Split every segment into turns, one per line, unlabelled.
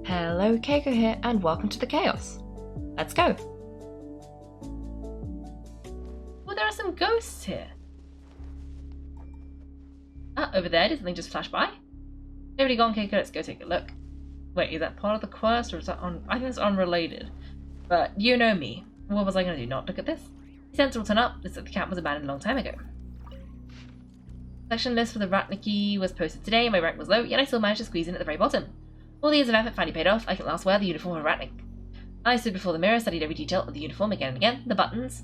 Hello, Kaiko here, and welcome to the chaos. Let's go. Well, there are some ghosts here. Ah, over there, did something just flash by? Everybody gone, Kaiko? Let's go take a look. Wait, is that part of the quest, or is that on? I think it's unrelated. But you know me. What was I going to do? Not look at this? The sensor will turn up. Looks like the camp was abandoned a long time ago. Selection list for the Ratniki was posted today. My rank was low, yet I still managed to squeeze in at the very bottom. All the years of effort finally paid off. I can last wear the uniform of a Ratnik. I stood before the mirror, studied every detail of the uniform again and again. The buttons,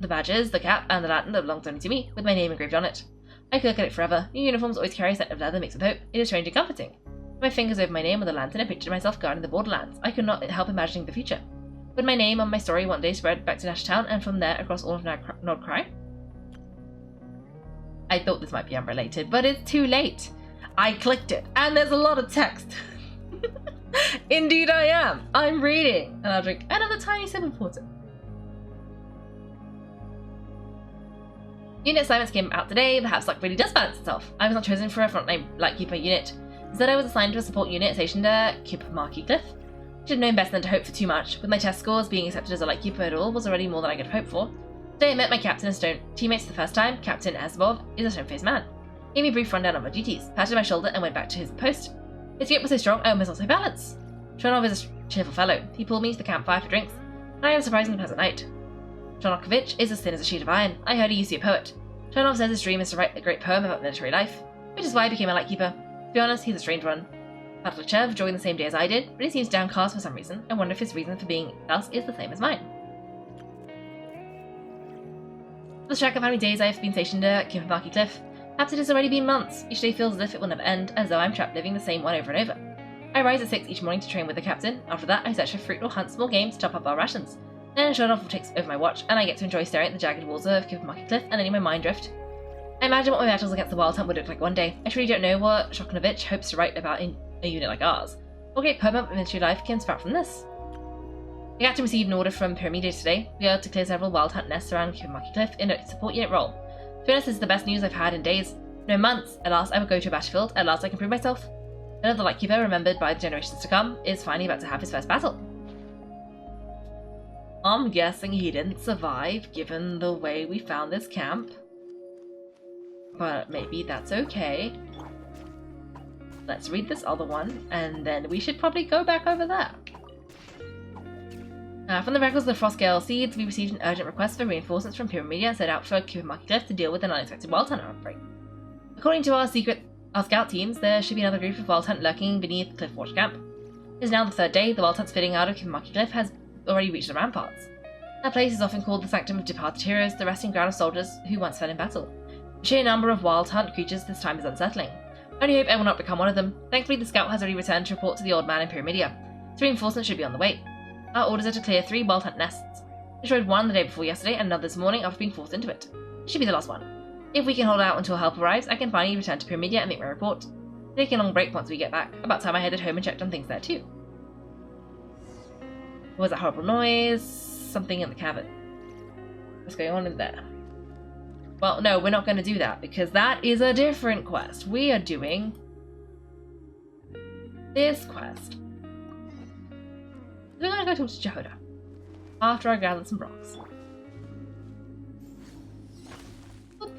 the badges, the cap, and the lantern that belonged only to me, with my name engraved on it. I could look at it forever. New uniforms always carry a scent of leather mixed with hope. It is strange and comforting. With my fingers over my name with a lantern, I pictured myself guarding the borderlands. I could not help imagining the future. Would my name on my story one day spread back to Nash Town, and from there across all of Nordcry? I thought this might be unrelated, but it's too late. I clicked it, and there's a lot of text. Indeed I am. I'm reading. And I'll drink another tiny sip of water. Unit assignments came out today. Perhaps luck really does balance itself. I was not chosen for a frontline Lightkeeper unit. Instead, I was assigned to a support unit stationed at Marquee Cliff. I should have known best than to hope for too much. With my test scores, being accepted as a Lightkeeper at all was already more than I could hope for. Today I met my captain and stone teammates for the first time. Captain Asbov is a stone-faced man. He gave me a brief rundown of our duties, patted my shoulder, and went back to his post. His grip was so strong, I almost lost my balance. Tronov is a cheerful fellow. He pulled me to the campfire for drinks, and I had a surprisingly pleasant night. Tronokovich is as thin as a sheet of iron. I heard he used to be a poet. Tronov says his dream is to write a great poem about military life, which is why I became a Lightkeeper. To be honest, he's a strange one. Patlichev joined the same day as I did, but he seems downcast for some reason. I wonder if his reason for being thus is the same as mine. Lost track of how many days I have been stationed at Marquee Cliff. Perhaps it has already been months. Each day feels as if it will never end, as though I'm trapped living the same one over and over. I rise at 6 each morning to train with the captain. After that, I search for fruit or hunt small game to top up our rations. Then Shonov takes over my watch, and I get to enjoy staring at the jagged walls of Marquee Cliff and letting my mind drift. I imagine what my battles against the Wild Hunt would look like one day. I truly don't know what Shokunovich hopes to write about in a unit like ours. What great poem about military life can sprout from this? The captain received an order from Pyramides today. We are to clear several Wild Hunt nests around Marquee Cliff in a support unit role. To be honest, this is the best news I've had in days. No months. At last I will go to a battlefield. At last I can prove myself. Another Lightkeeper, remembered by the generations to come, is finally about to have his first battle. I'm guessing he didn't survive, given the way we found this camp. But maybe that's okay. Let's read this other one, and then we should probably go back over there. From the records of the Frostgale Seeds, we received an urgent request for reinforcements from Pyramida and set out for Marquee Cliff to deal with an unexpected Wild Hunt outbreak. According to our scout teams, there should be another group of Wild Hunt lurking beneath Cliff Watch Camp. It is now the third day. The Wild Hunt spitting out of Marquee Cliff has already reached the ramparts. That place is often called the Sanctum of Departed Heroes, the resting ground of soldiers who once fell in battle. The sheer number of Wild Hunt creatures this time is unsettling. I only hope I will not become one of them. Thankfully, the scout has already returned to report to the Old Man in Pyramidia. Its reinforcements should be on the way. Our orders are to clear 3 Wild Hunt nests. I destroyed one the day before yesterday and another this morning after being forced into it. It should be the last one. If we can hold out until help arrives, I can finally return to Pyramidia and make my report. Take a long break once we get back. About time I headed home and checked on things there too. What was that horrible noise? Something in the cavern. What's going on in there? Well, no, we're not going to do that, because that is a different quest. We are doing this quest. We're going to go talk to Jehoda after I gather some rocks. Oop.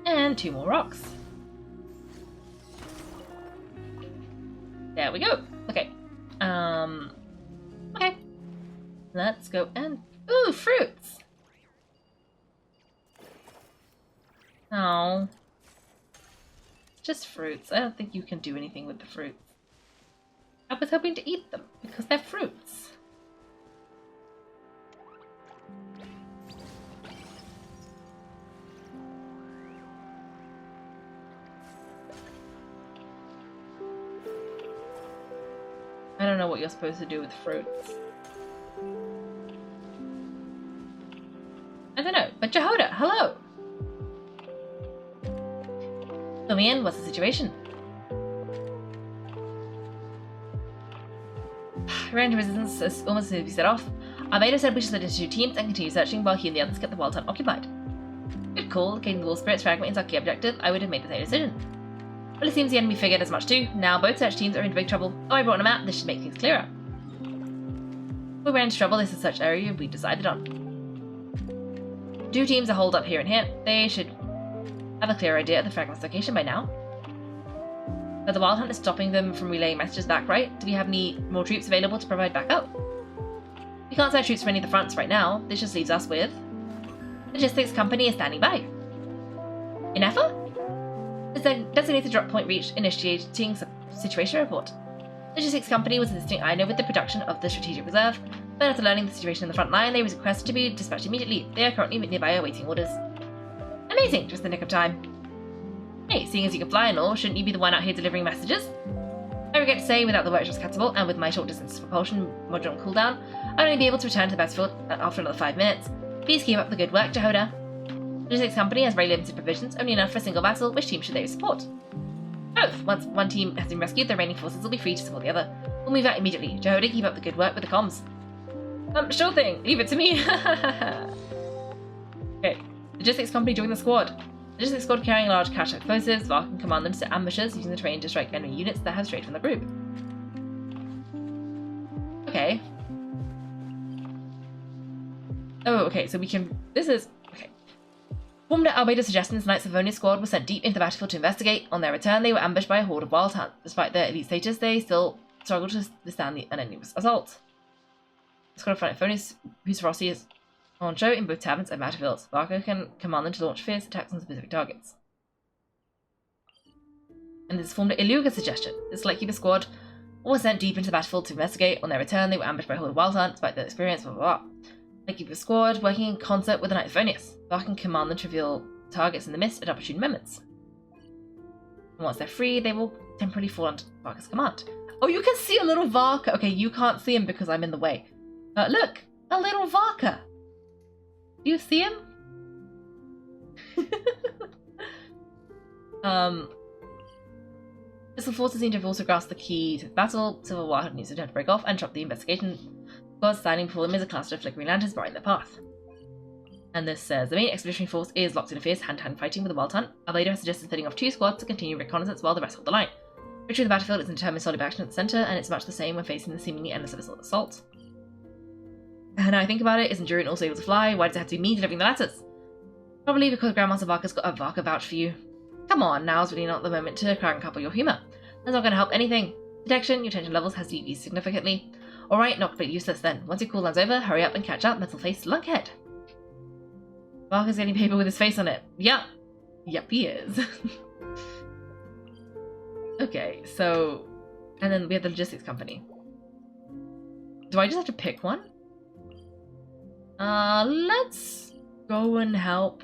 And 2 more rocks. There we go. Okay. Okay. Let's go and... Ooh, fruits! Oh. Just fruits. I don't think you can do anything with the fruits. I was hoping to eat them, because they're fruits. I don't know what you're supposed to do with fruits. I don't know, but Jehoda, hello! Fill me in, what's the situation? Ran into resistance as almost as soon as we set off. Our mate said we should split into 2 teams and continue searching while he and the others kept the Wild Hunt occupied. Good call, locating the wall spirit's fragment is our key objective. I would have made the same decision. Well, it seems the enemy figured as much too. Now both search teams are in big trouble. Oh, I brought a map. This should make things clearer. If we ran into trouble, this is such area we decided on. Two teams are holed up here and here. They should have a clear idea of the fragment's location by now. But the Wild Hunt is stopping them from relaying messages back, right? Do we have any more troops available to provide backup? We can't send troops from any of the fronts right now. This just leaves us with... Logistics Company is standing by. In effort? Designated drop point reached, initiating situation report. Logistics Company was assisting Aino with the production of the strategic reserve, but after learning the situation in the front line, they were requested to be dispatched immediately. They are currently nearby awaiting orders. Amazing! Just the nick of time. Hey, seeing as you can fly and all, shouldn't you be the one out here delivering messages? I regret to say, without the workshop's catapult and with my short distance propulsion module on cooldown, I'd only be able to return to the battlefield after another 5 minutes. Please keep up the good work, Jehoda. Logistics Company has very limited provisions, only enough for a single vessel. Which team should they support? Both. Once one team has been rescued, the remaining forces will be free to support the other. We'll move out immediately. Jehoda, keep up the good work with the comms. Sure thing. Leave it to me. Okay. Logistics Company join the squad. Logistics squad carrying large cache explosives. Vark can command them to set ambushes using the terrain to strike enemy units that have strayed from the group. Okay. Oh, okay, so we can... This is... Okay. Formed at Albedo's suggestions, Knights of Boreas squad was sent deep into the battlefield to investigate. On their return, they were ambushed by a horde of Wild Hunt. Despite their elite status, they still struggled to withstand the enemy's assault. The squad of Boreas, whose ferocity is on show in both taverns and battlefields. Varka can command them to launch fierce attacks on specific targets. And this is formed at Iluga's suggestion. This Lightkeeper squad was sent deep into the battlefield to investigate. On their return, they were ambushed by a horde of Wild Hunt. Despite their experience, blah blah blah. Lightkeeper squad working in concert with the Knights of Boreas. Varka can command them to reveal targets in the mist at opportune moments. And once they're free, they will temporarily fall under Varka's command. Oh, you can see a little Varka. Okay, you can't see him because I'm in the way. Look, a little Varka. Do you see him? Missile forces seem to have also grasped the key to the battle. Civil War had needs to break off and drop the investigation. Squads standing before them is a cluster of flickering lanterns barring their path. And this says the main expeditionary force is locked in a fierce hand-to-hand fighting with the Wild Hunt. Albedo has suggested splitting off 2 squads to continue reconnaissance while the rest hold the line. Victory of the battlefield is a determined solid action at the centre, and it's much the same when facing the seemingly endless assault. And now I think about it, is Endurant also able to fly? Why does it have to be me delivering the letters? Probably because Grandmaster Varka's got a Varka vouch for you. Come on, now's really not the moment to crack and couple your humour. That's not going to help anything. Detection, your tension levels has decreased significantly. Alright, not completely useless then. Once your cooldown's over, hurry up and catch up, metal-faced lunkhead. Varka's getting paper with his face on it. Yup. Yup, he is. Okay, so... And then we have the Logistics Company. Do I just have to pick one? Let's go and help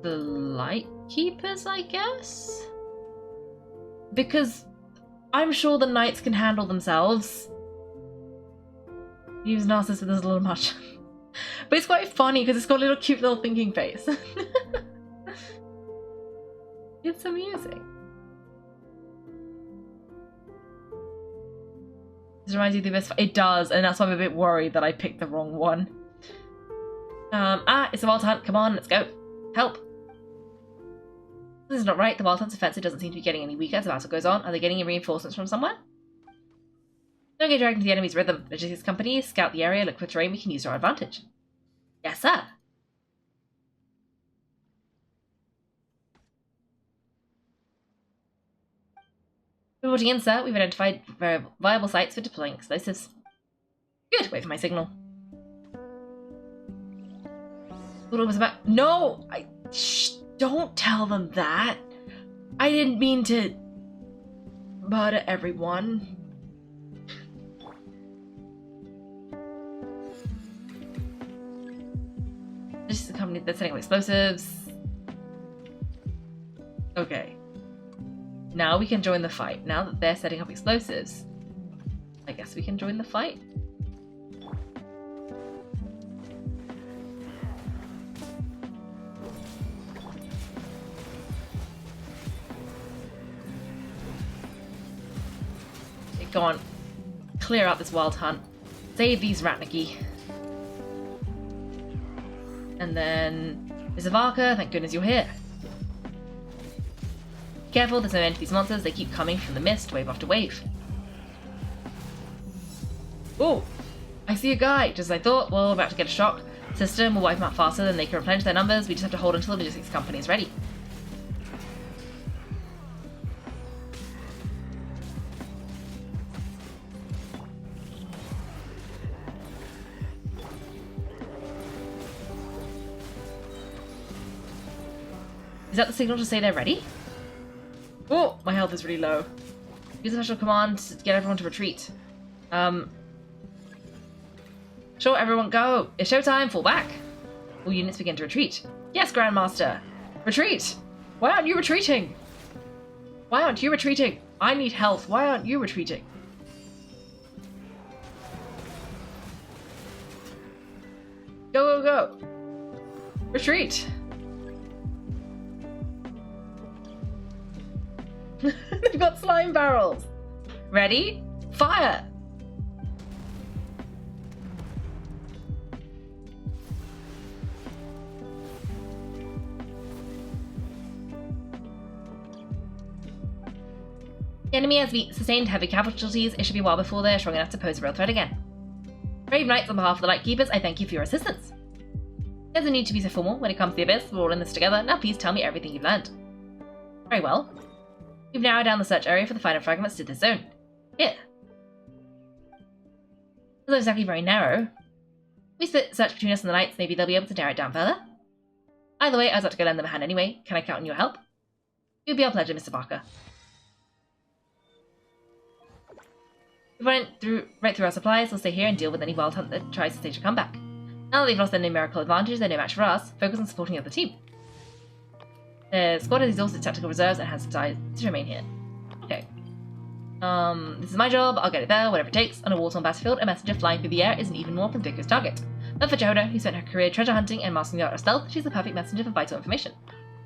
the Lightkeepers, I guess? Because I'm sure the Knights can handle themselves. Use Narcissus with this a little much. But it's quite funny because it's got a little cute little thinking face. It's amusing. This reminds you of the Abyss. It does, and that's why I'm a bit worried that I picked the wrong one. It's the Wild Hunt. Come on, let's go. Help. This is not right. The Wild Hunt's offensive doesn't seem to be getting any weaker as the battle goes on. Are they getting reinforcements from somewhere? Don't get dragged into the enemy's rhythm. Logistics Company, scout the area, look for terrain we can use to our advantage. Yes, sir. Reporting in, sir. We've identified viable sites for deploying explosives. Good. Wait for my signal. What it was about? No! Shh! Don't tell them that. I didn't mean to murder everyone. This is a company that's setting up explosives. Okay. Now we can join the fight. Now that they're setting up explosives, I guess we can join the fight. Okay, go on. Clear out this Wild Hunt. Save these Ratniki. And then there's a Varka. Thank goodness you're here. Careful, there's no end to these monsters. They keep coming from the mist, wave after wave. Oh, I see a guy. Just as I thought. Well, we're about to get a shock. System will wipe them out faster than they can replenish their numbers. We just have to hold until the logistics company is ready. Is that the signal to say they're ready? Oh, my health is really low. Use a special command to get everyone to retreat. Sure, everyone go. It's showtime, fall back. All units begin to retreat. Yes, Grandmaster. Retreat! Why aren't you retreating? Why aren't you retreating? I need health. Why aren't you retreating? Go, go, go. Retreat. They've got slime barrels. Ready? Fire! The enemy has sustained heavy casualties. It should be a while before they are strong enough to pose a real threat again. Brave Knights, on behalf of the Lightkeepers, I thank you for your assistance. There's no need to be so formal. When it comes to the Abyss, we're all in this together. Now please tell me everything you've learned. Very well. We've narrowed down the search area for the final fragments to this zone. Here. It's not exactly very narrow. If we split search between us and the Knights, maybe they'll be able to narrow it down further. Either way, I was about to go lend them a hand anyway. Can I count on your help? It would be our pleasure, Mr. Barker. We went right through our supplies. We'll stay here and deal with any wild hunt that tries to stage a comeback. Now that they've lost their numerical advantage, they're no match for us. Focus on supporting the other team. The squad has exhausted tactical reserves and has decided to remain here. Okay. This is my job. I'll get it there, whatever it takes. On a war-torn battlefield, a messenger flying through the air is an even more conspicuous target. But for Jehoda, who spent her career treasure hunting and mastering the art of stealth, she's the perfect messenger for vital information.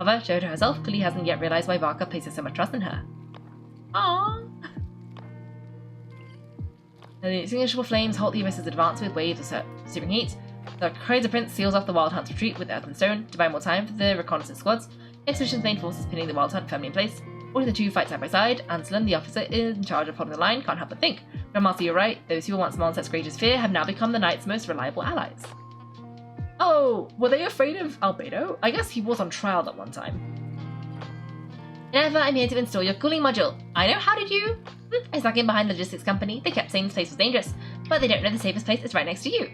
However, Jehoda herself clearly hasn't yet realized why Varka places so much trust in her. Aww. The extinguishable flames halt the Abyss's advance with waves of searing heat. The Crazer Prince seals off the Wild Hunt's retreat with earth and stone to buy more time for the reconnaissance squads. The expedition's main force is pinning the Wild Hunt firmly in place. Watching the two fight side by side, Anselm, the officer in charge of holding the line, can't help but think. Grandmaster, you're right. Those who were once Monset's greatest fear have now become the Knight's most reliable allies. Oh, were they afraid of Albedo? I guess he was on trial that one time. Whenever I'm here to install your cooling module. I know, how did you? I snuck in behind the logistics company. They kept saying this place was dangerous, but they don't know the safest place is right next to you.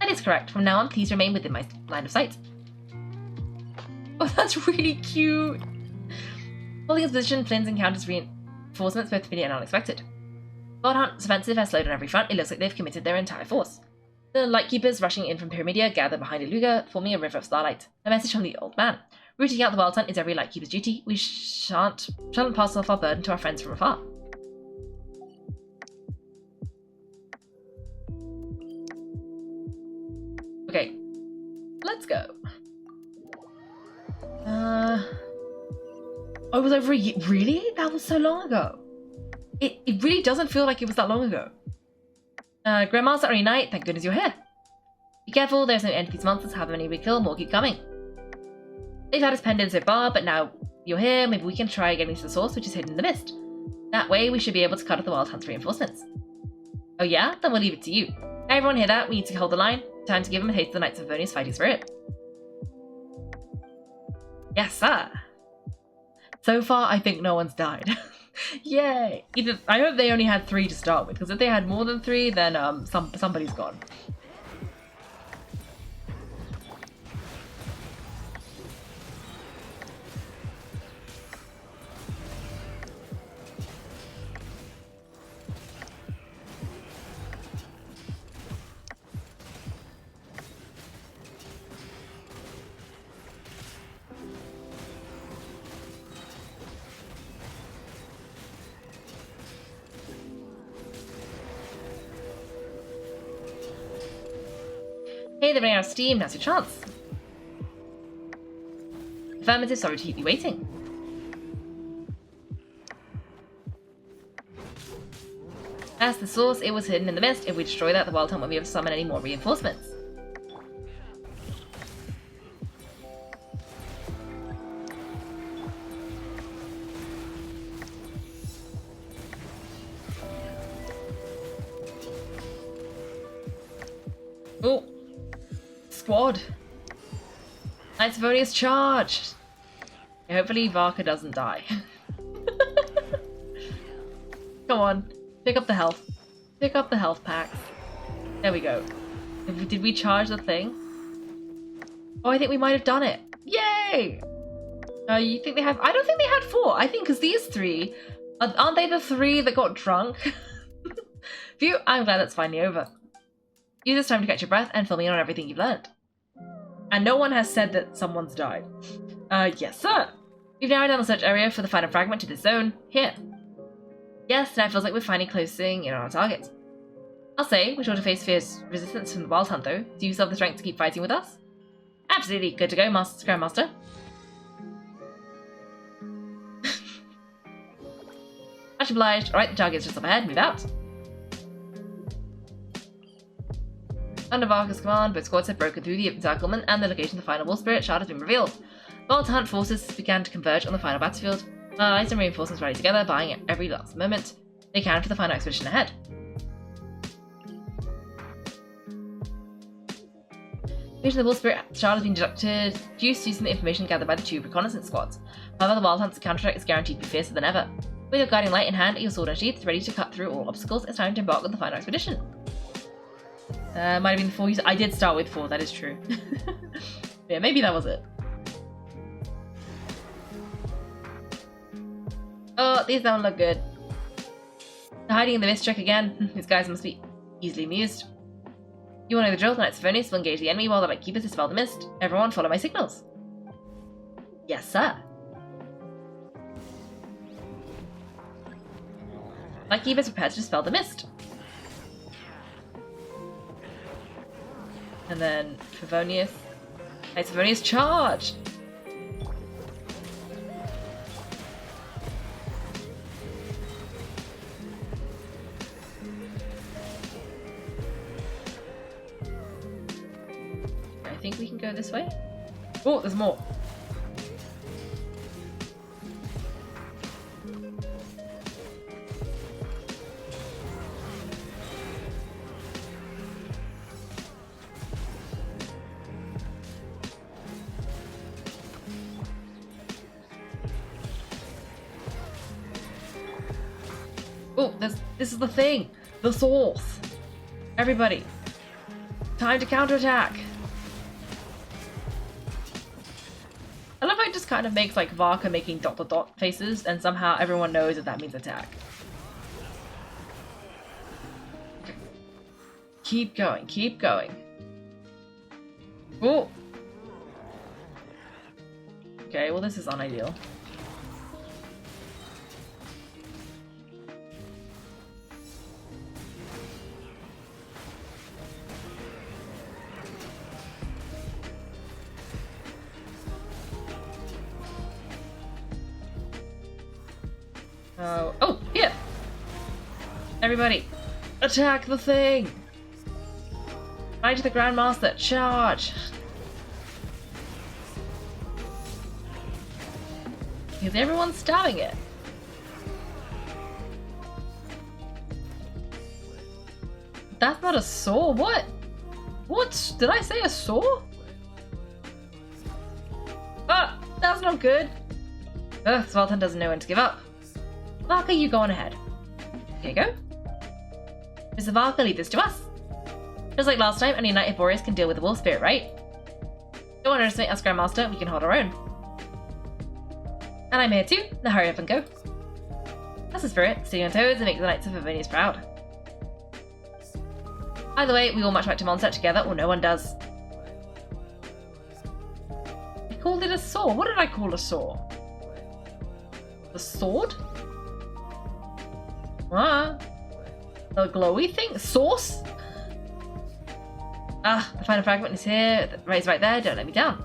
That is correct. From now on, please remain within my line of sight. Oh, that's really cute. Holding his position, Flynn's encounters reinforcements both familiar and unexpected. Wild Hunt's offensive has slowed on every front. It looks like they've committed their entire force. The Lightkeepers rushing in from Pyramidia gather behind Iluga, forming a river of starlight. A message from the old man. Rooting out the Wild Hunt is every Lightkeeper's duty. We shan't pass off our burden to our friends from afar. Okay, let's go. Oh, it was over a year. Really? That was so long ago. It really doesn't feel like it was that long ago. Grandmaster Ari Knight, thank goodness you're here. Be careful, there's no end to these monsters. However many we kill, more keep coming. They've had us penned in so far, but now you're here, maybe we can try getting to the source, which is hidden in the mist. That way, we should be able to cut off the Wild Hunt's reinforcements. Oh yeah? Then we'll leave it to you. Now everyone hear that? We need to hold the line. Time to give them a taste of the Knights of Boreas fighting spirit. Yes, sir. So far, I think no one's died. Yay! I hope they only had 3 to start with, because if they had more than 3, then somebody's gone. Hey, they're running out of steam, now's your chance. Affirmative, sorry to keep you waiting. As the source, it was hidden in the mist. If we destroy that, the Wild Hunt won't be able to summon any more reinforcements. squad. Knights of Boreas charged. Okay, hopefully Varka doesn't die. Come on, pick up the health. Pick up the health packs. There we go. Did we charge the thing? Oh, I think we might have done it. Yay! You think they have? I don't think they had 4. I think because these 3, aren't they the 3 that got drunk? Phew, I'm glad that's finally over. Use this time to catch your breath and fill me in on everything you've learned. And no one has said that someone's died. Yes, sir. We've narrowed down the search area for the final fragment to this zone. Here. Yes, now it feels like we're finally closing in on our targets. I'll say, we're sure to face fierce resistance from the Wild Hunt, though. Do you still have the strength to keep fighting with us? Absolutely. Good to go, Grandmaster. Much obliged. Alright, the target's just up ahead. Move out. Under Varka's command, both squads have broken through the encirclement, and the location of the final Wolf Spirit shard has been revealed. Wild Hunt forces began to converge on the final battlefield. Allies and reinforcements rally together, buying at every last moment they can for the final expedition ahead. Location of the Wolf Spirit shard has been deduced using the information gathered by the 2 reconnaissance squads. However, the Wild Hunt's counterattack is guaranteed to be fiercer than ever. With your guiding light in hand and your sword unsheathed, ready to cut through all obstacles, it's time to embark on the final expedition. Might have been the 4 users. I did start with 4, that is true. Yeah, maybe that was it. Oh, these don't look good. They're hiding in the mist trick again. These guys must be easily amused. You want to know the drill? The Knights of Boreas will engage the enemy while the Lightkeepers dispel the mist. Everyone follow my signals. Yes, sir. Lightkeepers prepare to dispel the mist. And then Favonius. Knights of Boreas charge! I think we can go this way. Oh, there's more. Oh, this is the thing! The source! Everybody! Time to counterattack! I love how it just kind of makes like Varka making ... faces, and somehow everyone knows that means attack. Keep going, keep going. Oh! Okay, well this is unideal. Oh, here! Everybody, attack the thing! Right to the Grandmaster, charge! Because everyone's stabbing it. That's not a saw, what? What? Did I say a saw? Ah, that's not good. Ugh, Svaltan doesn't know when to give up. Varka, you go on ahead. Here you go. Mr. Varka, leave this to us. Just like last time, only Knight of Boreas can deal with the Wolf Spirit, right? Don't underestimate us, Grandmaster. We can hold our own. And I'm here too. Now hurry up and go. That's the spirit. Stay on toes and make the Knights of Boreas proud. Either way, we all march back to Mondstadt together, or no one does. I called it a saw. What did I call a saw? The sword? Ah, the glowy thing? Sauce? Ah, the final fragment is here. It's right there. Don't let me down.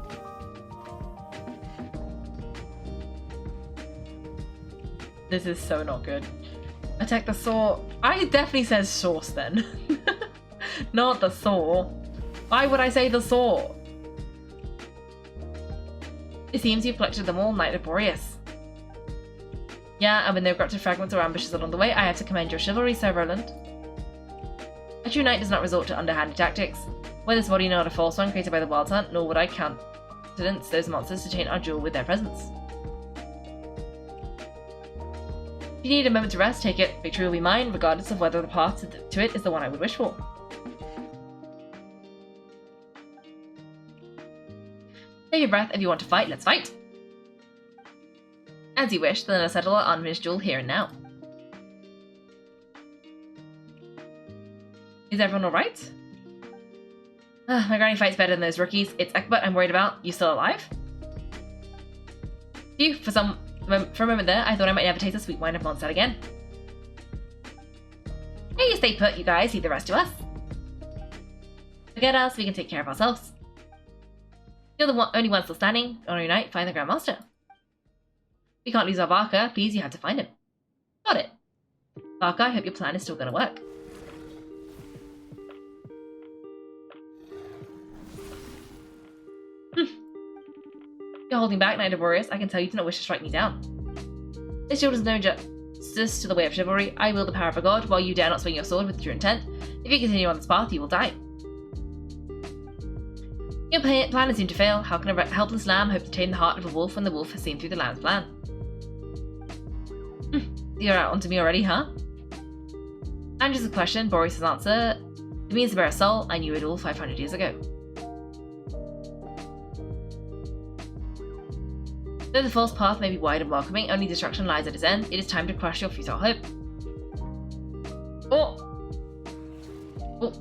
This is so not good. Attack the saw. I definitely says sauce then. Not the saw. Why would I say the saw? It seems you've collected them all, Knight of Boreas. Yeah, and with no corrupted fragments or ambushes along the way, I have to commend your chivalry, Sir Roland. A true knight does not resort to underhanded tactics. Were this body not a false one created by the Wild Hunt, nor would I countenance those monsters to taint our jewel with their presence. If you need a moment to rest, take it. Victory will be mine, regardless of whether the path to it is the one I would wish for. Take your breath. If you want to fight, let's fight. As you wish, then let us settle our unfinished duel here and now. Is everyone alright? My granny fights better than those rookies. It's Ekbert I'm worried about. You still alive? Phew, for a moment there, I thought I might never taste the sweet wine of Mondstadt again. Hey, you stay put, you guys. Leave the rest to us. Forget us, we can take care of ourselves. You're the only one still standing. On your night, find the Grandmaster. We can't lose our Varka. Please, you have to find him. Got it. Varka, I hope your plan is still gonna work. You're holding back, Knight of Boreas. I can tell you do not wish to strike me down. This shield is no justice to the way of chivalry. I wield the power of a god, while you dare not swing your sword with true intent. If you continue on this path, you will die. Your plan is doomed to fail. How can a helpless lamb hope to tame the heart of a wolf when the wolf has seen through the lamb's plan? You're out onto me already, huh? Answers the question, Boreas' answer. It means to bear a soul. I knew it all 500 years ago. Though the false path may be wide and welcoming, only destruction lies at its end. It is time to crush your futile hope. Oh! Oh!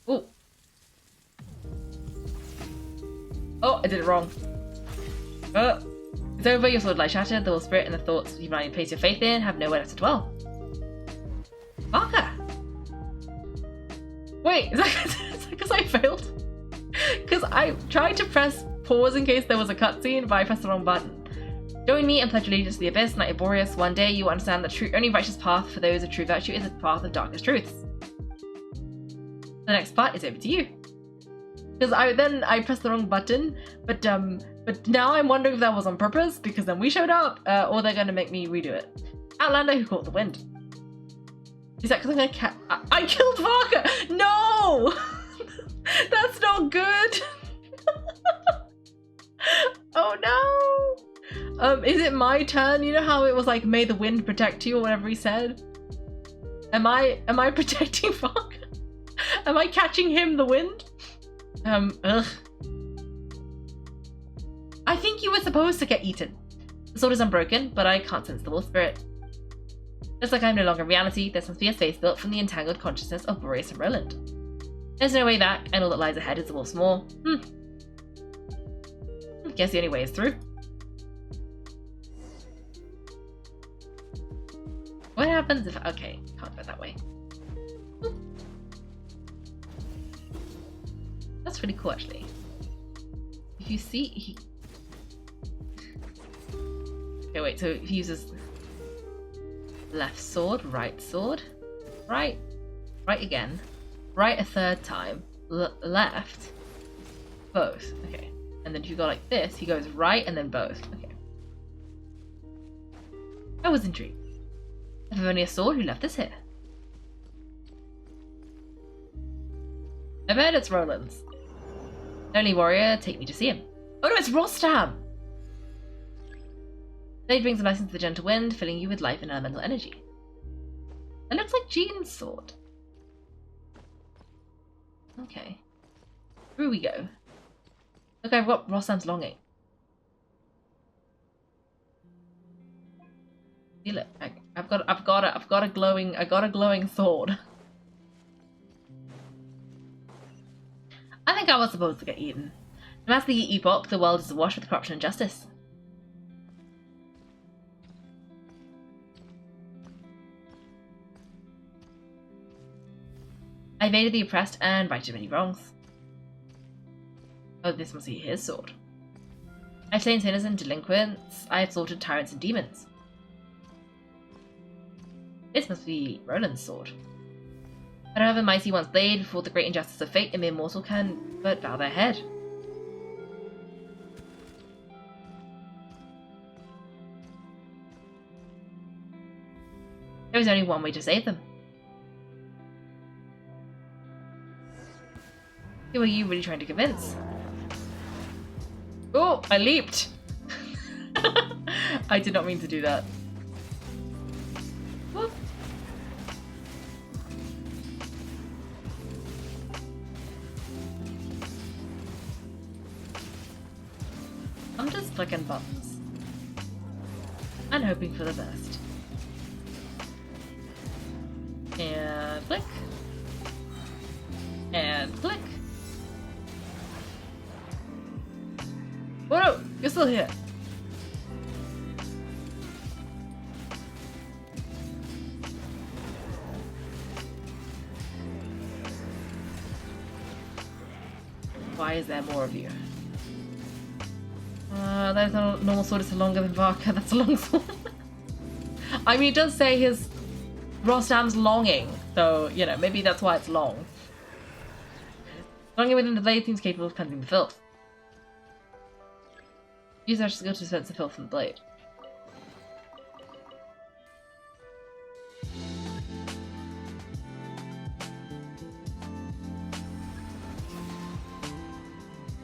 Oh! Oh, I did it wrong. It's over, your sword lies shattered, the will spirit and the thoughts you blindly place your faith in have nowhere left to dwell. Barker! Wait, is that because I failed? Because I tried to press pause in case there was a cutscene, but I pressed the wrong button. Join me and pledge allegiance to the Abyss, Knight of Boreas. One day you will understand the only righteous path for those of true virtue is the path of darkest truths. The next part is over to you. Because I pressed the wrong button, but now I'm wondering if that was on purpose, because then we showed up, or they're going to make me redo it. Outlander who caught the wind. Is that because I'm going to I killed Varka! No! That's not good! Oh no! Is it my turn? You know how it was like, may the wind protect you, or whatever he said? Am I protecting Varka? Am I catching him the wind? Ugh. I think you were supposed to get eaten. The sword is unbroken, but I can't sense the wolf spirit. Just like I'm no longer reality, there must be a space built from the entangled consciousness of Boreas and Roland. There's no way back, and all that lies ahead is the wolf's maw. Guess the only way is through. What happens if... Okay, can't go that way. That's really cool, actually. If you see... he... Okay, wait, so he uses... left sword, right, right again, right a third time, left, both. Okay, and then if you go like this, he goes right and then both. Okay, I was intrigued. If only a sword who left this here. I bet it's Roland's. Only warrior, take me to see him. Oh no, it's Rostam! Blade brings a blessing to the gentle wind, filling you with life and elemental energy. That looks like Jean's sword. Okay. Through we go. Look, I've got Rostam's longing. Feel it. I've got a glowing sword. I think I was supposed to get eaten. No matter the epoch, the world is awash with corruption and injustice. I evaded the oppressed and righted many wrongs. Oh, this must be his sword. I've slain sinners and delinquents. I have slaughtered tyrants and demons. This must be Roland's sword. But however mighty one's blade, before the great injustice of fate, a mere mortal can but bow their head. There is only one way to save them. Who are you really trying to convince? Oh, I leaped! I did not mean to do that. Whoop. I'm just clicking buttons. And hoping for the best. And click. And click. Oh no! You're still here! Why is there more of you? There's no normal sword is longer than Varka. That's a long sword. I mean, it does say his Rostam's longing, so, you know, maybe that's why it's long. Longing within the blade seems capable of cleansing the filth. Use our skill to dispense the filth from the blade.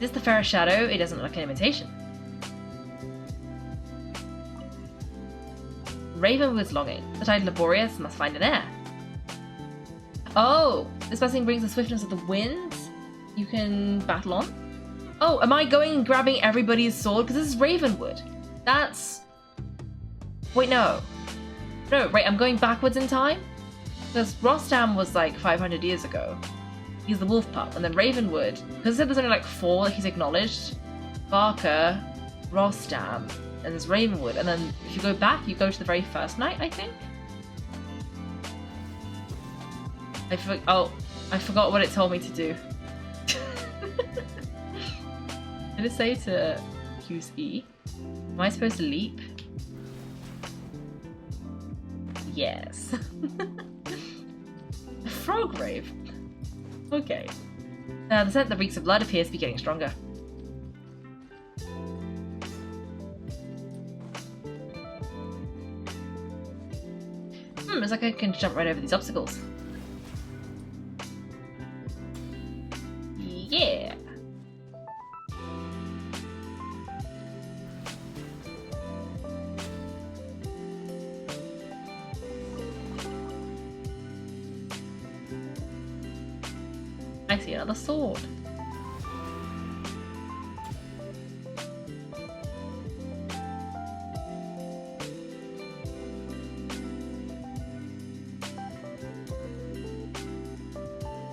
Is this the fairest shadow? It doesn't look like an imitation. Ravenwood's longing. The Knights of Boreas must find an heir. Oh! This blessing brings the swiftness of the wind. You can battle on. Oh, am I going and grabbing everybody's sword? Because this is Ravenwood. That's... Wait, no. No, right, I'm going backwards in time? Because Rostam was like 500 years ago. He's the wolf pup. And then Ravenwood, because it said there's only like 4 that he's acknowledged. Barker, Rostam, and there's Ravenwood. And then if you go back, you go to the very first night, I think? I forgot what it told me to do. Did it say to use E? Am I supposed to leap? Yes. A frog rave? Okay. The scent that reeks of blood appears to be getting stronger. It's like I can jump right over these obstacles. Yeah! I see another sword.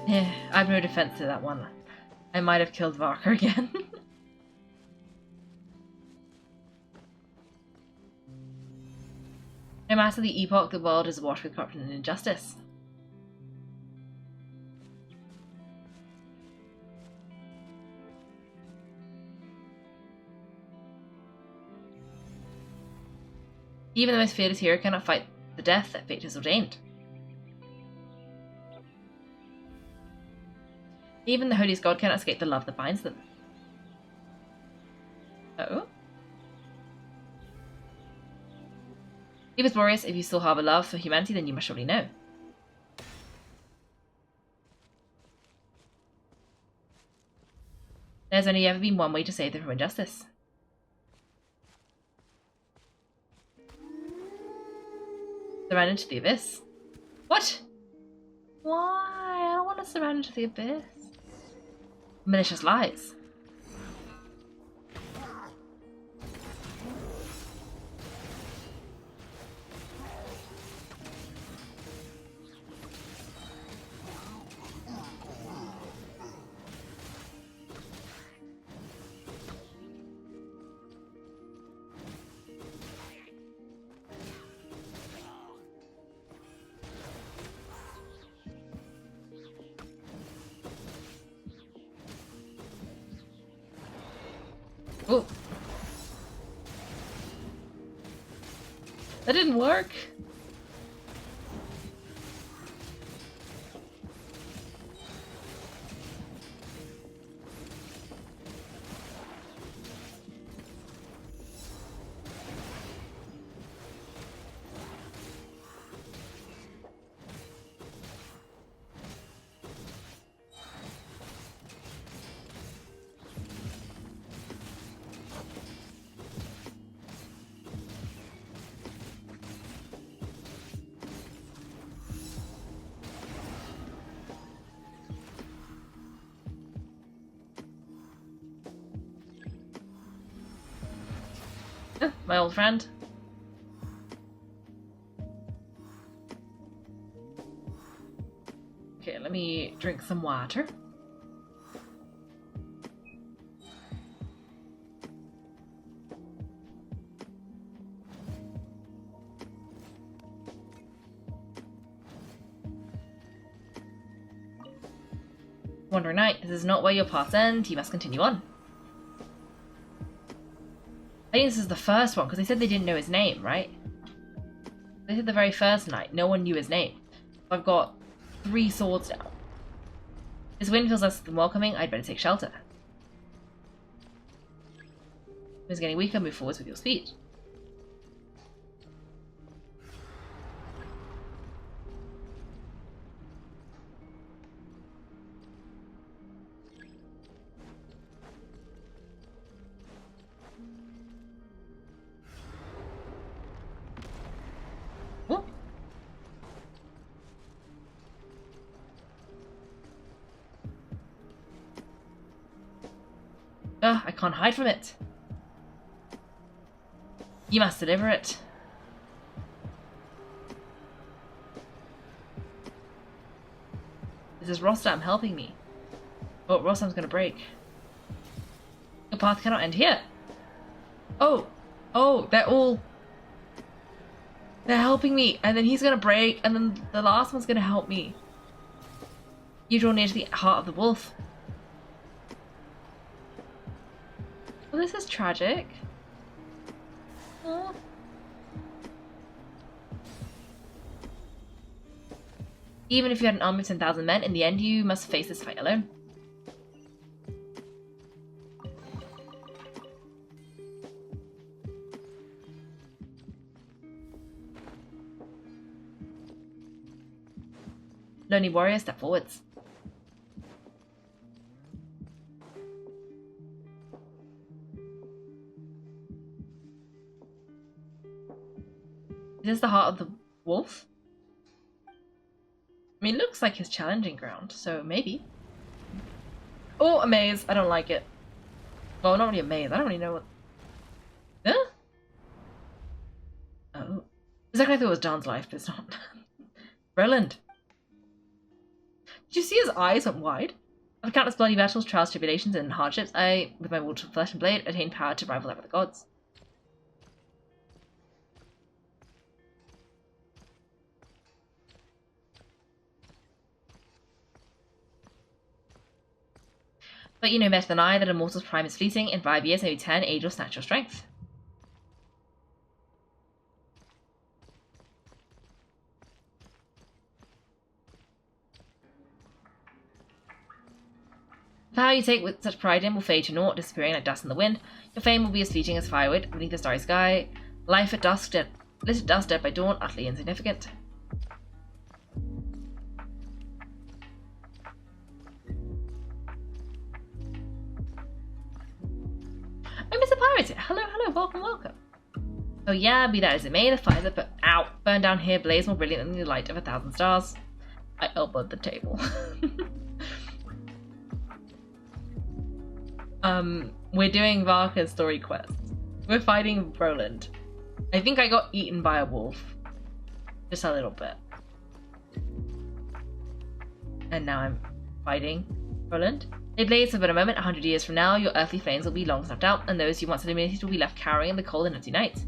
Yeah, I have no defense to that one. I might have killed Varka again. No matter the epoch, the world is awash with corruption and injustice. Even the most fearless hero cannot fight the death that fate has ordained. Even the holiest god cannot escape the love that binds them. Oh? Abyss Roland, if you still harbor love for humanity, then you must surely know. There's only ever been one way to save them from injustice. Surrender to the Abyss. What? Why? I don't want to surrender to the Abyss. Malicious lies. Oh. That didn't work. My old friend. Okay, let me drink some water. Wandering Knight, this is not where your paths end, you must continue on. I think this is the first one, because they said they didn't know his name, right? They said the very first night, no one knew his name. I've got 3 swords now. This wind feels less than welcoming, I'd better take shelter. It's getting weaker, move forwards with your speed. Ugh, I can't hide from it. You must deliver it. This is Rostam helping me. Oh, Rostam's gonna break. The path cannot end here. Oh, they're helping me, and then he's gonna break, and then the last one's gonna help me. You draw near to the heart of the wolf. Well, this is tragic. Aww. Even if you had an army of 10,000 men, in the end you must face this fight alone. Lonely warrior, step forwards. Is this the heart of the wolf? I mean, it looks like his challenging ground, so maybe. Oh, a maze. I don't like it. Well, not really a maze. I don't really know what... Huh? Oh. Exactly, I thought it was John's life, but it's not. Roland. Did you see his eyes went wide? After countless bloody battles, trials, tribulations, and hardships, I, with my will to flesh and blade, attained power to rival that of the gods. But you know better than I that a mortal's prime is fleeting. In 5 years, maybe 10, age will snatch your strength. The power you take with such pride in will fade to naught, disappearing like dust in the wind. Your fame will be as fleeting as firewood beneath the starry sky. Life at dusk, lit at dusk, dead by dawn, utterly insignificant. Oh, Mr. Pirate! Hello, hello, welcome, welcome. Oh yeah, be that as it may, the fires that burn down here blaze more brilliant than the light of 1,000 stars. I elbowed the table. We're doing Varka's story quest. We're fighting Roland. I think I got eaten by a wolf. Just a little bit. And now I'm fighting Roland. They blaze for but a moment. 100 years from now, your earthly flames will be long snuffed out, and those you once illuminated will be left cowering in the cold and empty night.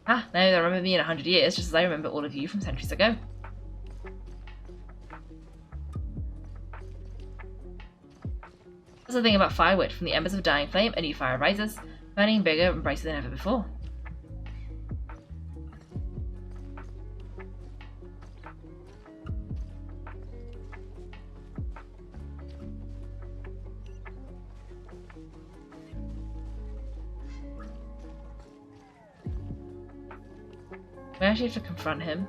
Ah, now they remember me in 100 years, just as I remember all of you from centuries ago. That's the thing about firewood. From the embers of a dying flame, a new fire rises, burning bigger and brighter than ever before. We actually have to confront him.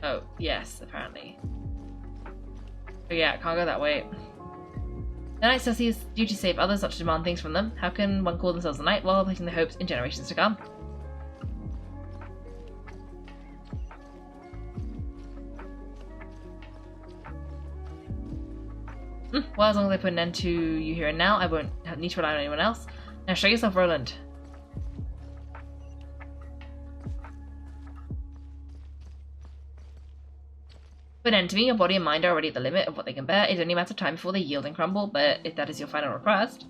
Oh, yes, apparently. But yeah, can't go that way. The Knights still see his duty to save others, not to demand things from them. How can one call themselves a knight while placing their hopes in generations to come? Well, as long as I put an end to you here and now, I won't need to rely on anyone else. Now show yourself, Roland. Put an end to me. Your body and mind are already at the limit of what they can bear. It's only a matter of time before they yield and crumble, but if that is your final request...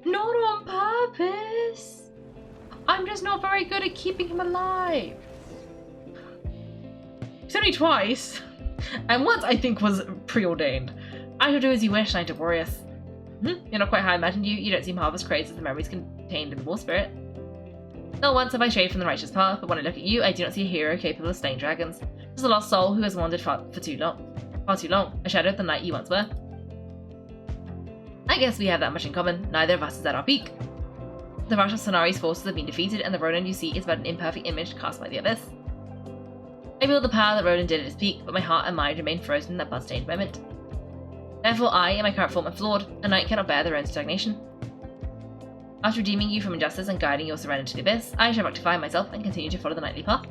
Not on purpose! I'm just not very good at keeping him alive. It's only twice, and once I think was preordained. I shall do as you wish, Knight of Boreas. You're not quite how I imagined you. You don't seem half as crazed as the memories contained in the War Spirit. Not once have I strayed from the righteous path, but when I look at you, I do not see a hero capable of slaying dragons. Just a lost soul who has wandered far too long, a shadow of the knight you once were. I guess we have that much in common. Neither of us is at our peak. The rush of Sonari's forces have been defeated, and the Roland you see is but an imperfect image cast by the Abyss. I wield the power that Roland did at his peak, but my heart and mind remain frozen in that blood-stained moment. Therefore I, in my current form, am flawed. A knight cannot bear their own stagnation. After redeeming you from injustice and guiding your surrender to the Abyss, I shall rectify myself and continue to follow the knightly path.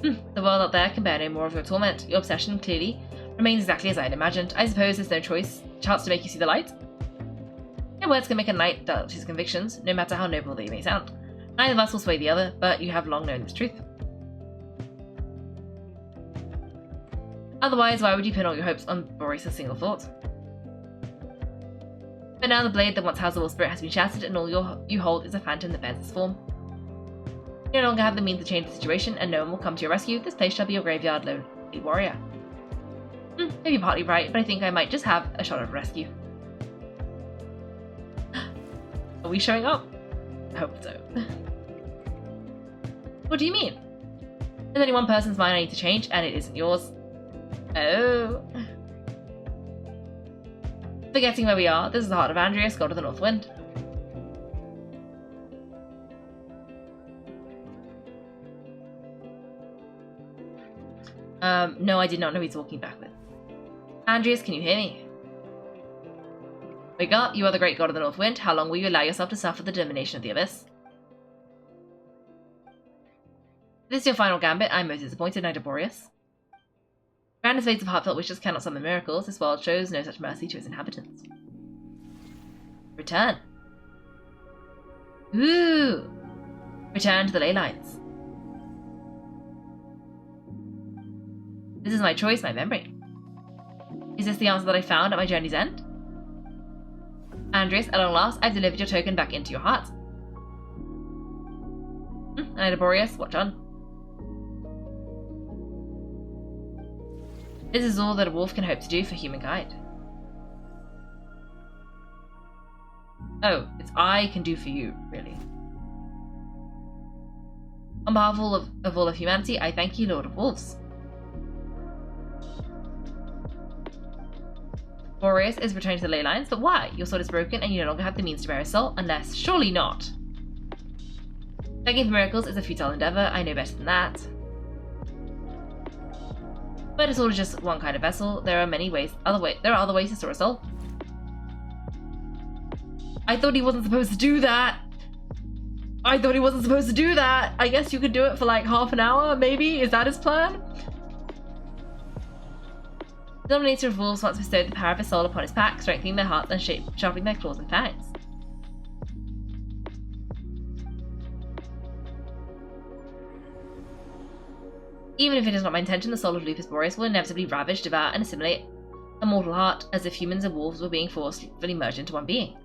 The world out there can bear no more of your torment. Your obsession, clearly, remains exactly as I had imagined. I suppose there's no chance to make you see the light? No words can make a knight doubt his convictions, no matter how noble they may sound. Neither of us will sway the other, but you have long known this truth. Otherwise, why would you pin all your hopes on Boreas' single thought? But now the blade that once housed the War Spirit has been shattered, and all you hold is a phantom that bears its form. You no longer have the means to change the situation, and no one will come to your rescue. This place shall be your graveyard, lonely warrior. Maybe partly right, but I think I might just have a shot at rescue. Are we showing up? I hope so. What do you mean? There's only one person's mind I need to change, and it isn't yours. Oh. Forgetting where we are, this is the heart of Andreas, god of the North Wind. No, I did not know he's walking back with. Andreas, can you hear me? Wake up, you are the great god of the North Wind. How long will you allow yourself to suffer the domination of the Abyss? If this is your final gambit, I am most disappointed, Knight of Boreas. Grand as fates of heartfelt wishes cannot summon miracles, this world shows no such mercy to its inhabitants. Return. Ooh! Return to the ley lines. This is my choice, my memory. Is this the answer that I found at my journey's end? Andreas, at long last, I've delivered your token back into your heart. Knight of Boreas, watch on. This is all that a wolf can hope to do for humankind. Oh, it's I can do for you, really. On behalf of all of humanity, I thank you, Lord of Wolves. Boreas is returning to the ley lines, but why? Your sword is broken and you no longer have the means to bear a soul, unless, surely not. Begging for miracles is a futile endeavour, I know better than that. But a sword is just one kind of vessel. There are other ways to store a soul. I thought he wasn't supposed to do that. I guess you could do it for like half an hour, maybe? Is that his plan? The dominator of wolves once bestowed the power of his soul upon his pack, strengthening their hearts and sharpening their claws and fangs. Even if it is not my intention, the soul of Lupus Boreas will inevitably ravage, devour, and assimilate a mortal heart, as if humans and wolves were being forcefully merged into one being.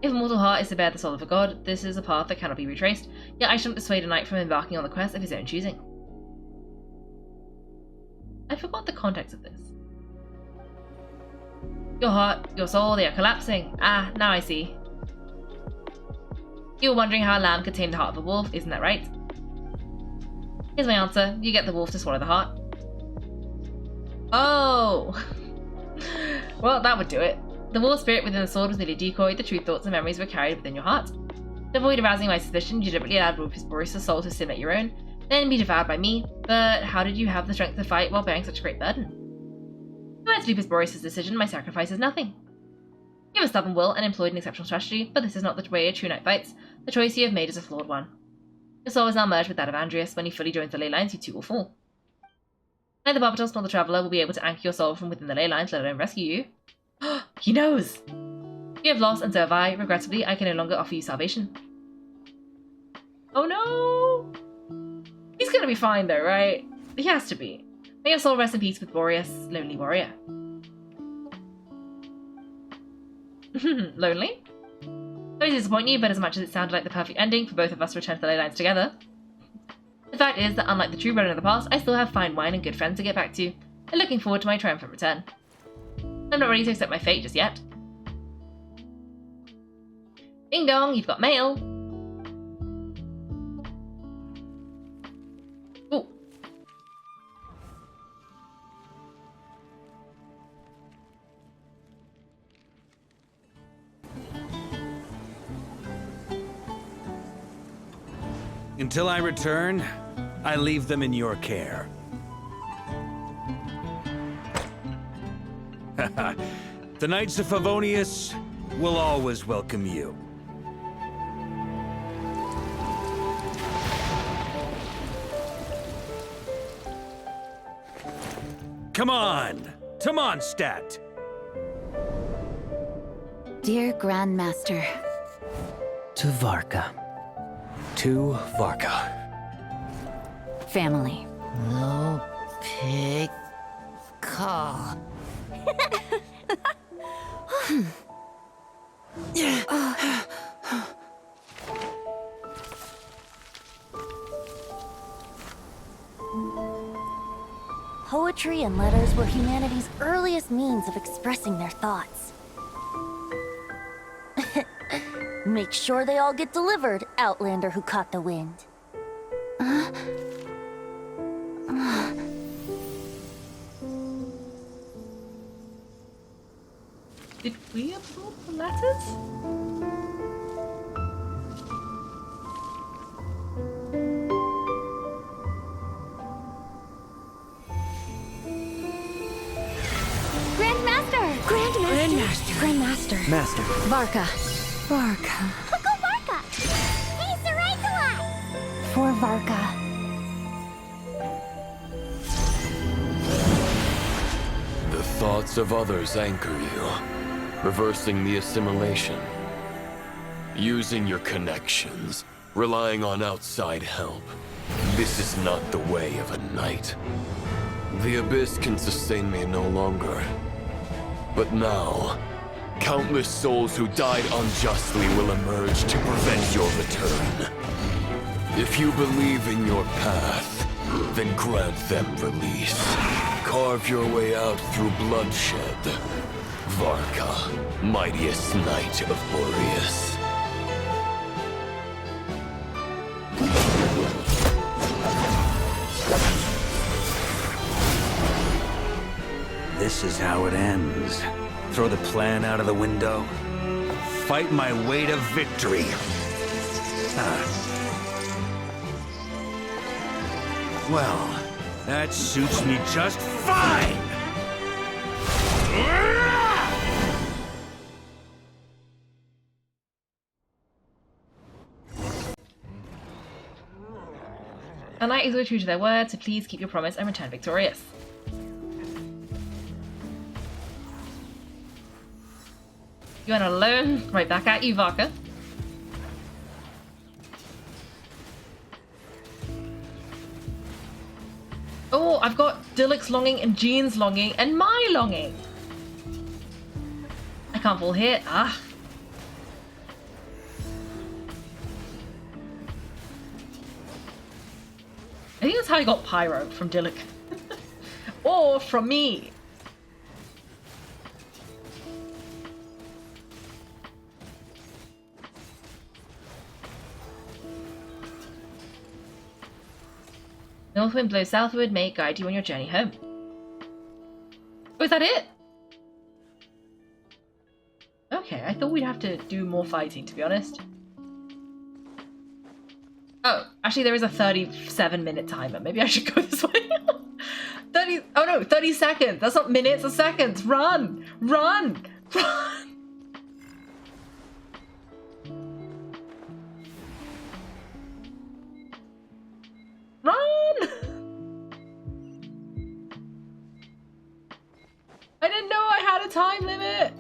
If a mortal heart is to bear the soul of a god, this is a path that cannot be retraced, yet I shouldn't dissuade a knight from embarking on the quest of his own choosing. I forgot the context of this. Your heart, your soul, they are collapsing. Ah, now I see. You were wondering how a lamb could tame the heart of a wolf, isn't that right? Here's my answer. You get the wolf to swallow the heart. Oh! Well, that would do it. The wolf spirit within the sword was merely decoyed, the true thoughts and memories were carried within your heart. To avoid arousing my suspicion, you deliberately allowed Lupus Boreas' soul to assimilate your own, then be devoured by me. But how did you have the strength to fight while bearing such a great burden? Compared to Abyss Roland's decision, my sacrifice is nothing. You have a stubborn will and employed an exceptional strategy, but this is not the way a true knight fights. The choice you have made is a flawed one. Your soul is now merged with that of Andreas. When he fully joins the ley lines, you too will fall. Neither Barbatos nor the Traveller will be able to anchor your soul from within the ley lines, let alone rescue you. He knows! You have lost, and so have I. Regrettably, I can no longer offer you salvation. Oh no! He's gonna be fine though, right? He has to be. May your soul rest in peace with Boreas, lonely warrior. Lonely? Sorry to disappoint you, but as much as it sounded like the perfect ending for both of us to return to the ley lines together, the fact is that unlike the true Roland of the past, I still have fine wine and good friends to get back to, and looking forward to my triumphant return. I'm not ready to accept my fate just yet. Ding dong, you've got mail! Ooh.
Until I return, I leave them in your care. The Knights of Boreas will always welcome you. Come on! To Mondstadt!
Dear Grandmaster.
To Varka. To Varka.
Family.
No pig call.
Poetry and letters were humanity's earliest means of expressing their thoughts. Make sure they all get delivered, Outlander who caught the wind.
Did we absorb the letters?
Grandmaster.
Master.
Varka.
Go Varka! He's the right to us!
For Varka.
The thoughts of others anchor you, reversing the assimilation. Using your connections, relying on outside help. This is not the way of a knight. The Abyss can sustain me no longer. But now, countless souls who died unjustly will emerge to prevent your return. If you believe in your path, then grant them release. Carve your way out through bloodshed. Varka, mightiest knight of Boreas.
This is how it ends. Throw the plan out of the window. Fight my way to victory. Well, that suits me just fine!
A knight is always true to their word, so please keep your promise and return victorious. You went alone, right back at you, Varka. Oh, I've got Dilek's longing and Jean's longing and my longing. I can't fall here. Ah. I think that's how I got Pyro from Dilek. Or from me. North wind blows southward, may it guide you on your journey home. Oh, is that it? Okay, I thought we'd have to do more fighting, to be honest. Oh. Actually, there is a 37-minute timer. Maybe I should go this way. 30 seconds. That's not minutes, that's seconds. Run! Run! Run! Run! I didn't know I had a time limit.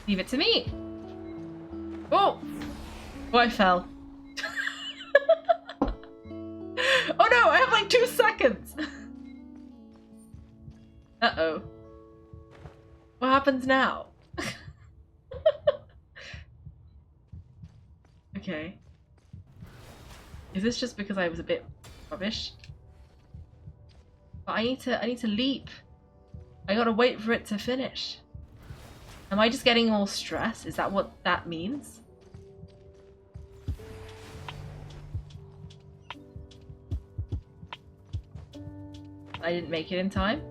Leave it to me. Oh! Oh, I fell. Oh no, I have like 2 seconds! Uh-oh. What happens now? Okay. Is this just because I was a bit rubbish? But I need to leap. I gotta wait for it to finish. Am I just getting all stressed? Is that what that means? I didn't make it in time.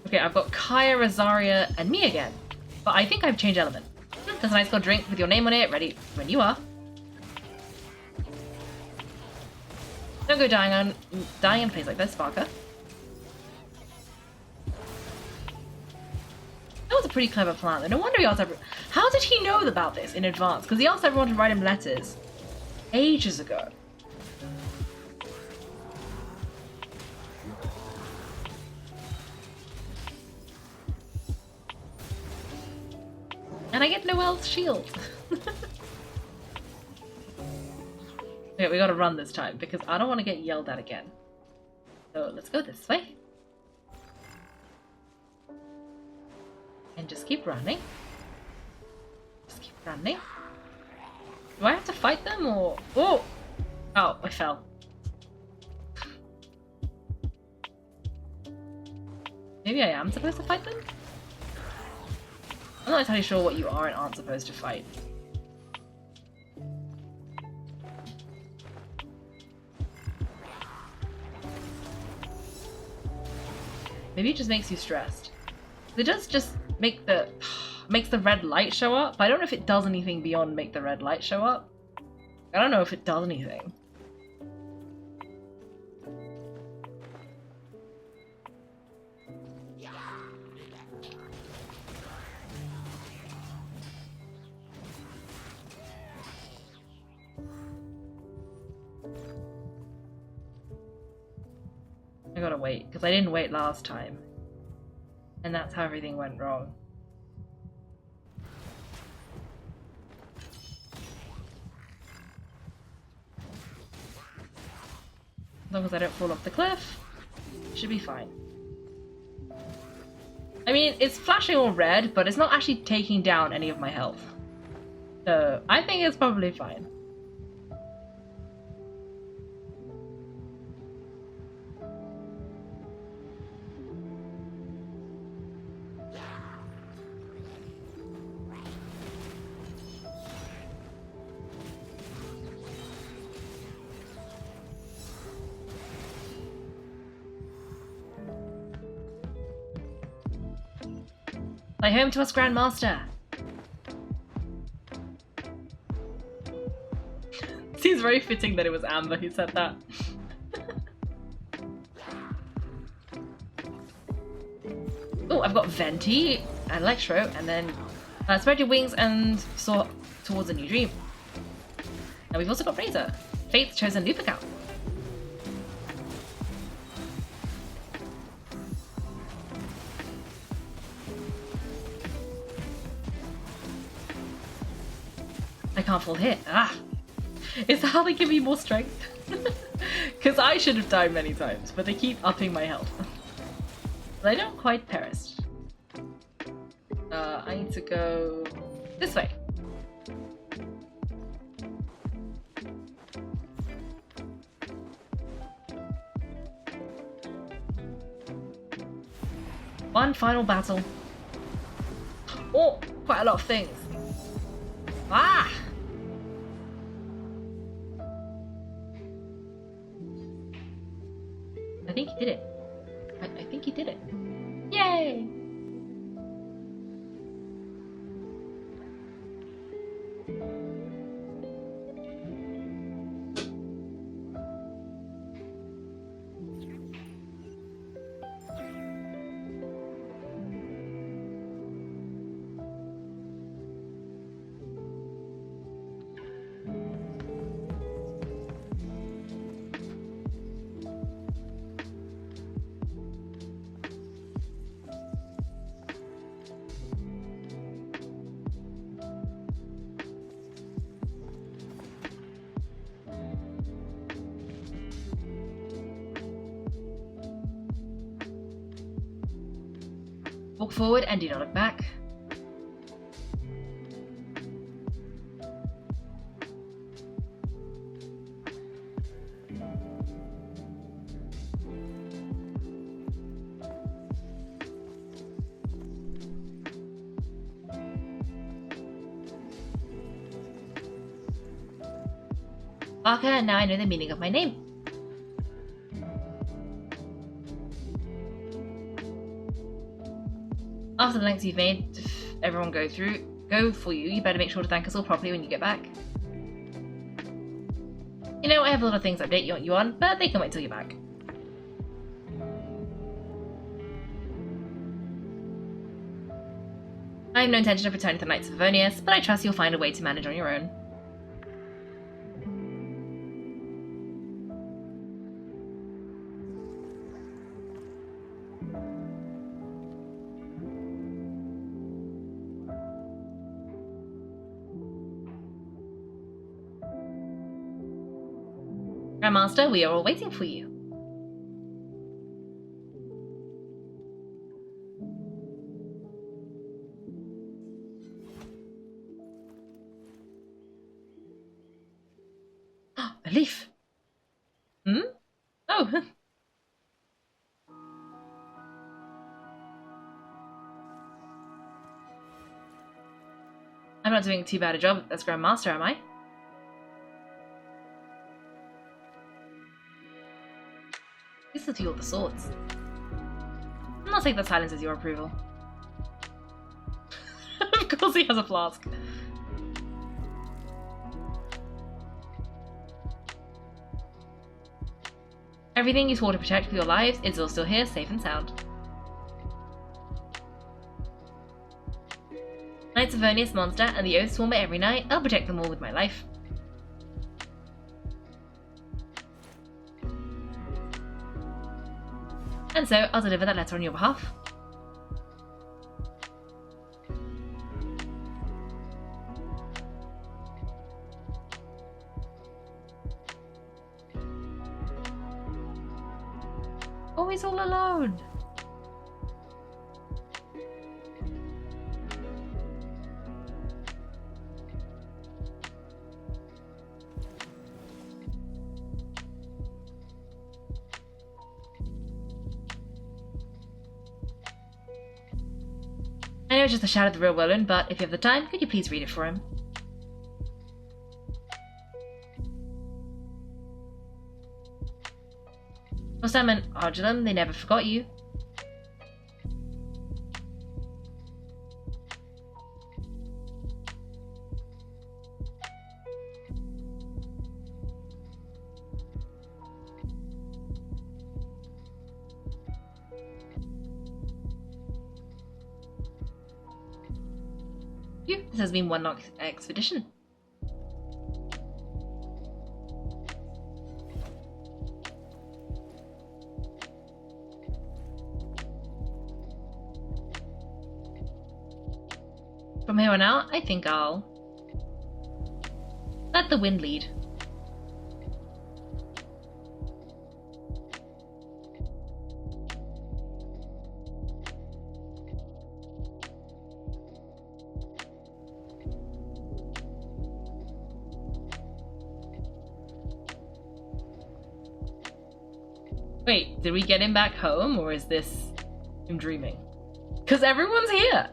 Okay, I've got Kaya, Rosaria, and me again. But I think I've changed element. There's a nice little drink with your name on it, ready when you are. Don't go dying in a place like this, Sparker. That was a pretty clever plan, though. No wonder he asked everyone. How did he know about this in advance? Because he asked everyone to write him letters ages ago. And I get Noelle's shield. Okay, we gotta run this time because I don't want to get yelled at again. So let's go this way. And just keep running. Just keep running. Do I have to fight them or... Oh! Oh, I fell. Maybe I am supposed to fight them? I'm not entirely sure what you are and aren't supposed to fight. Maybe it just makes you stressed. It does just make the... makes the red light show up. I don't know if it does anything beyond make the red light show up. I don't know if it does anything. I gotta wait, because I didn't wait last time. And that's how everything went wrong. As long as I don't fall off the cliff, should be fine. I mean, it's flashing all red, but it's not actually taking down any of my health. So, I think it's probably fine. Fly home to us, Grandmaster! Seems very fitting that it was Amber who said that. Oh, I've got Venti and Electro, and then spread your wings and soar towards a new dream. And we've also got Razor, Fate's chosen Lupercal. I can't fall hit. Ah! Is that how they give me more strength? Because I should have died many times, but they keep upping my health. But I don't quite perish. I need to go this way. One final battle. Oh, quite a lot of things. Ah! I think he did it. I think he did it. Yay! Walk forward and do not look back. Barker, and now I know the meaning of my name. After the lengths you've made everyone go for you, you better make sure to thank us all properly when you get back. You know, I have a lot of things to update you on, but they can wait till you're back. I have no intention of returning to the Knights of Boreas, but I trust you'll find a way to manage on your own. Grandmaster, we are all waiting for you. A leaf. Hmm? Oh. I'm not doing too bad a job as Grandmaster, am I? This is all the swords. I'll take that silence as your approval. Of course he has a flask. Everything you swore to protect for your lives is all still here, safe and sound. Knights of Boreas monster and the oath sworn by every night, I'll protect them all with my life. And so, I'll deliver that letter on your behalf. Oh, he's all alone. I know it's just a shadow of the real Roland, but if you have the time, could you please read it for him? Rostam and Arjulam, they never forgot you. Phew, this has been one long expedition. From here on out, I think I'll let the wind lead. Wait, did we get him back home, or is this him dreaming? Because everyone's here!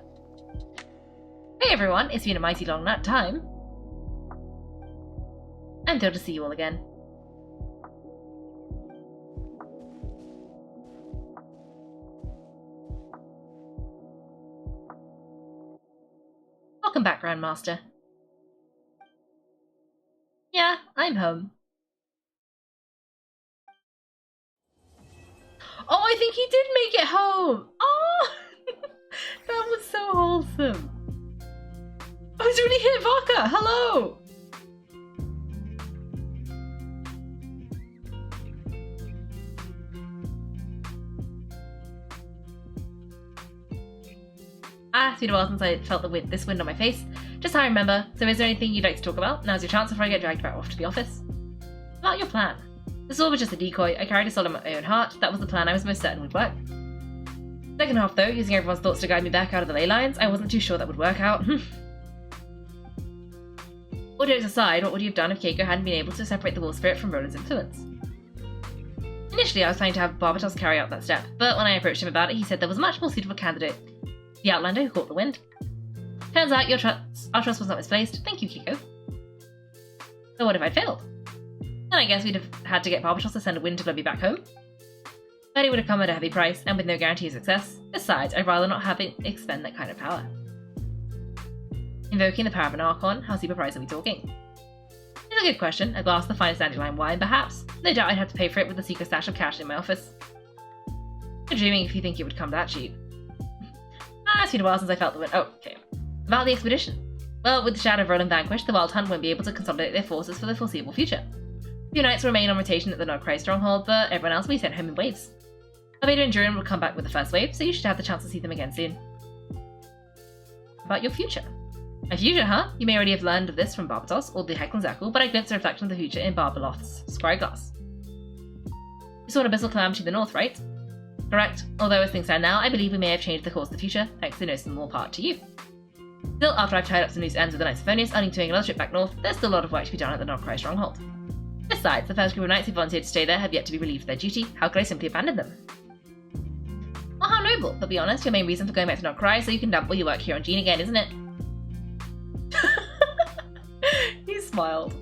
Hey everyone, it's been a mighty long time. I'm thrilled to see you all again. Welcome back, Grandmaster. Yeah, I'm home. Oh, I think he did make it home! Oh! That was so wholesome. Oh, he's already hit Vodka! Hello! It's been a while since I felt this wind on my face. Just how I remember. So is there anything you'd like to talk about? Now's your chance before I get dragged back off to the office. About your plan. The sword was just a decoy. I carried a soul in my own heart. That was the plan I was most certain would work. Second half though, using everyone's thoughts to guide me back out of the ley lines, I wasn't too sure that would work out. All jokes aside, what would you have done if Kaiko hadn't been able to separate the wolf spirit from Roland's influence? Initially, I was planning to have Barbatos carry out that step, but when I approached him about it, he said there was a much more suitable candidate, the Outlander who caught the wind. Turns out our trust was not misplaced. Thank you, Kaiko. So what if I'd failed? Then I guess we'd have had to get Barbatos to send a wind to blow me back home. But it would have come at a heavy price, and with no guarantee of success. Besides, I'd rather not have it expend that kind of power. Invoking the power of an Archon, how super price are we talking? It's a good question. A glass of the finest dandelion wine, perhaps. No doubt I'd have to pay for it with a secret stash of cash in my office. You're dreaming if you think it would come that cheap. It's been a while since I felt the wind. Oh, okay. About the expedition. Well, with the Shadow of Roland vanquished, the Wild Hunt won't be able to consolidate their forces for the foreseeable future. A few knights remain on rotation at the Nordcry stronghold, but everyone else will be sent home in waves. Albedo and Durin will come back with the first wave, so you should have the chance to see them again soon. About your future. My future, huh? You may already have learned of this from Barbatos or the Heckenzackle, but I glimpsed a reflection of the future in Barbalot's scryglass. You saw an abyssal calamity to the north, right? Correct, although as things stand now, I believe we may have changed the course of the future, thanks in no small part to you. Still, after I've tied up some loose ends with the Knights of Boreas, earning to make another trip back north, there's still a lot of work to be done at the Nordcry stronghold. Besides, the first group of knights who volunteered to stay there have yet to be relieved of their duty. How could I simply abandon them? Well, how noble, but be honest, your main reason for going back to Nordcry so you can dump all your work here on Jean again, isn't it? He smiled.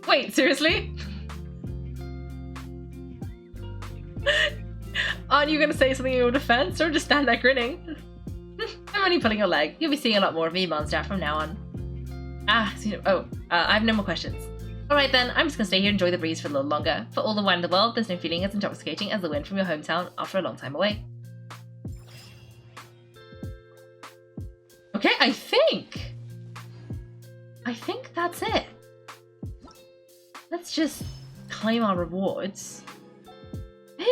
Wait, seriously? Aren't you going to say something in your defense, or just stand there grinning? I'm only pulling your leg. You'll be seeing a lot more of me, Monster, from now on. I have no more questions. Alright then, I'm just going to stay here and enjoy the breeze for a little longer. For all the wine in the world, there's no feeling as intoxicating as the wind from your hometown after a long time away. Okay, I think that's it. Let's just claim our rewards.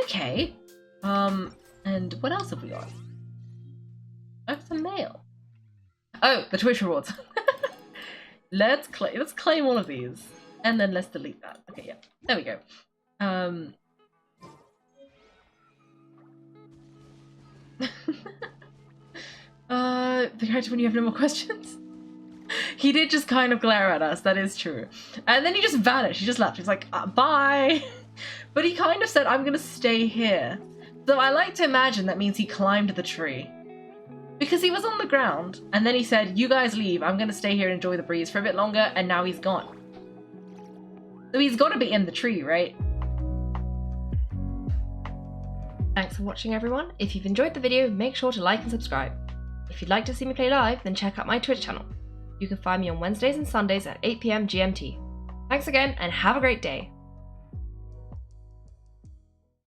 Okay. And what else have we got? That's the mail. Oh, the Twitch rewards. Let's claim all of these. And then let's delete that. Okay, yeah. There we go. The character when you have no more questions? He did just kind of glare at us, that is true. And then he just vanished, he just left. He's like, bye! But he kind of said, I'm gonna stay here. So I like to imagine that means he climbed the tree. Because he was on the ground, and then he said, you guys leave, I'm gonna stay here and enjoy the breeze for a bit longer, and now he's gone. So he's gotta be in the tree, right? Thanks for watching, everyone. If you've enjoyed the video, make sure to like and subscribe. If you'd like to see me play live, then check out my Twitch channel. You can find me on Wednesdays and Sundays at 8 PM GMT. Thanks again, and have a great day.